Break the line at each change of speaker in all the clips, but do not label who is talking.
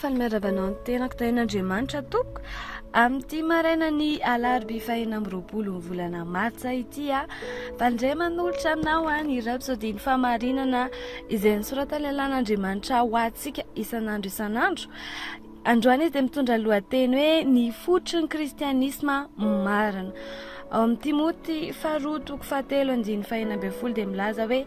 falmeravanao ny tenako tain'Andriamanitra toko amin'ity marainany alarobia 2 ny volana martsa ity fa indray manolotra aminao ny rapsodiny famarinana izay nisorata lelan'Andriamanitra ho antsika isan'andro. Androany izy dia mitondra lohateny hoe ny fototry ny Kristianisma Marina. Ao amin'ny Timoty 2:7-9 dia milaza hoe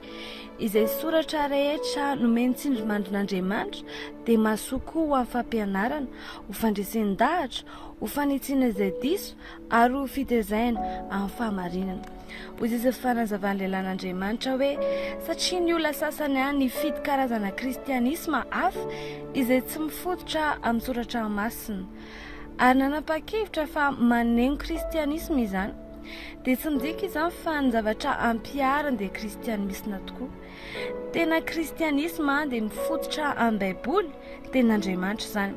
izay soratra rehetra nomeny tsindrimandrin'Andriamanitra dia mahasoko ho amin'ny fampianarana, ho fandresen-dahatra, ho fanitsiana izay diso ary ho fitaizana amin'ny fahamarinana. Hoy izy fanazavan'ny lelan'Andriamanitra hoe satria ny olona sasany nifidy karazana kristianisma hafa izay tsy mifototra amin'ny soratra masina ary nanapa-kevitra fa maneho kristianisma izany dia tsy midika izany fa ny zavatra ampiarina dia kristianisma tokoa. Tena kristianisma dia mifototra amin'ny baiboly ten'Andriamanitra izany.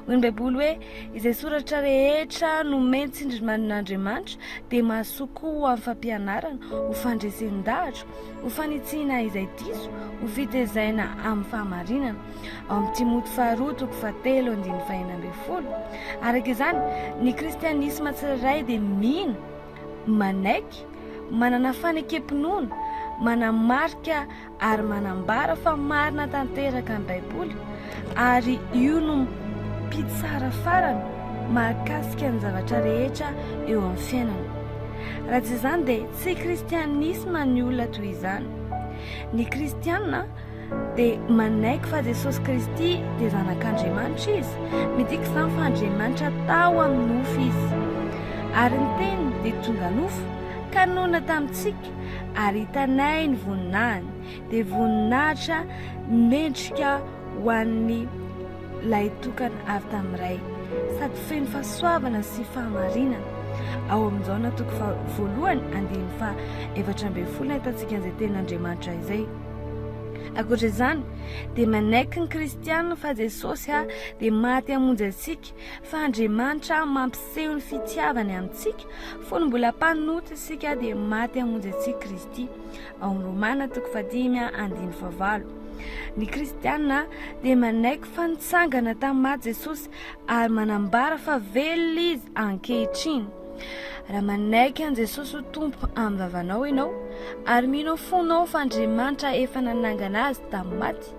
Hoy ny baiboly hoe izay soratra rehetra nomeny tsindrimandrin'Andriamanitra dia mahasoko ho amin'ny fampianarana, ho fandresen-dahatra, ho fanitsiana izay diso, ho fitaizana amin'ny fahamarinana. Ao amin'ny Timoty 2:7-9 araka izany ny kristianisma tsirairay dia mino, manaiky, manana fanekem-pinoana, manamarika ary manambara fa marina tanteraka ny baiboly ary io no mpitsara farany mahakasika ny zavatra rehetra eo amin'ny fiainana. Raha tsy izany dia tsy kristianisma ny olona toy izany. Ny kristianina dia manaiky fa Jesosy Kristy dia zanak'Andriamanitra izy, midika izany fa Andriamanitra tao amin'ny nofo izy ary ny teny dia tonga nofo ka nona tamintsika ary hitanay ny voninahiny dia voninahitra mendrika ho an'ny ilay tokana avy tamin'iray sady feno fahasoavana sy fahamarinana. Ao amin'izao na toko 1:7 ahitantsika an'izay ten'Andriamanitra izay. Ankoatra izany dia manaiky ny kristianina fa Jesosy dia maty hamonjy antsika fa Andriamanitra mampiseho ny fitiavany amintsika fony mbola mpanoty isika dia maty hamonjy antsika Kristy. Ao amin'ny Romana 5:9. Ny kristianina dia manaiky fa nitsangana tamin'ny maty Jesosy ary manambara fa velona izy ankehitriny. Raha manaiky an Jesosy ho tompo amin'ny vavanao ianao ary mino fonao fa Andriamanitra efa nanangana azy tamin'ny maty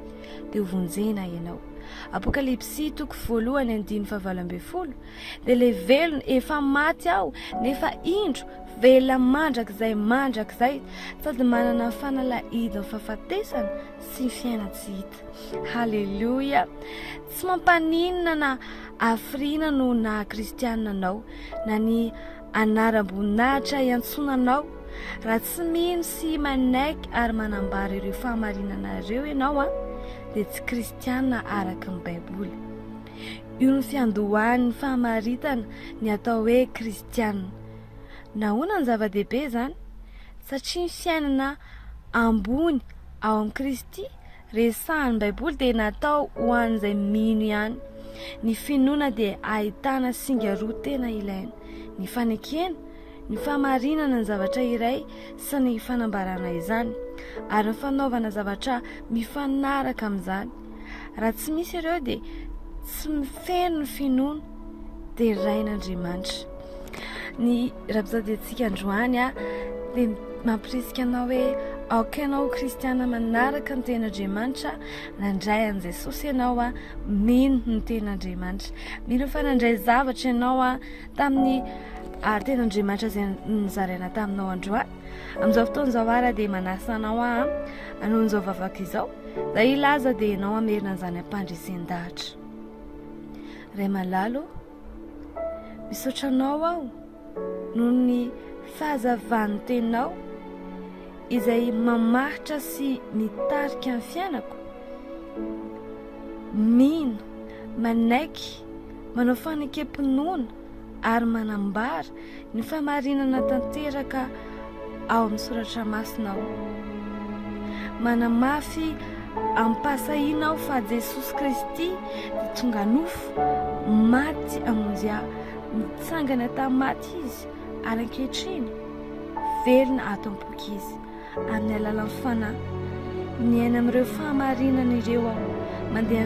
dia hovonjena ianao. Apokalipsy 1:5-7 dia ilay velona efa maty aho nefa indro velona mandrakizay sady manana fanalahidiny fahafatesana sy fiaina tsy hita. Halleluja! Tsy mampaninona na afrina no na kristianina anao na ny anaram-boninahitra iantsonanao raha tsy mino sy manaiky ary manambara ireo fahamarinana ireo ianao dia tsy kristianina araka ny baiboly. Io ny fiandohan'ny fahamaritana ny atao hoe kristianina. Nahoana ny zava-dehibe izany? Satria ny fiainana ambony ao amin'ny Kristy resahan'ny baiboly dia natao ho an'izay mino ihany. Ny finoana dia ahitana singa roa tena ilaina: ny fanekena, ny fahamarinana ny zavatra iray sy ny fanambarana izany ary ny fanaovana zavatra mifanaraka amin'izany. Raha tsy misy ireo dia tsy mifeno ny finoana dia rain'Andriamanitra. Ny rapsodintsika androany dia mampirisika anao hoe aoka ianao kristianina manaraka ny ten'Andriamanitra, nandray an Jesosy ianao mino ny ten'Andriamanitra, mino fa nandray zavatra ianao tamin'ny ten'Andriamanitra izay nizaraina taminao androany. Amin'izao fotoan'izao ary dia manasa anao hanao an'izao vavaka izao izay ilaza dia ianao amerina an'izany ampandresen-dahatra. Ray malalo, misaotra anao aho noho ny fahazavan'ny teninao izay mamaritra sy mitarika ny fiainako. Mino, manaiky, manao fanekem-pinoana ary manambara ny fahamarinana tanteraka ao amin'ny soratra masinao. Manamafy ampasahinao fa Jesosy Kristy dia tonga nofo, maty hamonjy ahy, nitsangana tamin'ny maty izy ary ankehitriny velona ato am-poky izy. Amin'ny alalan'ny fanahy ny aina amin'ireo fahamarinana ireo aho mandeha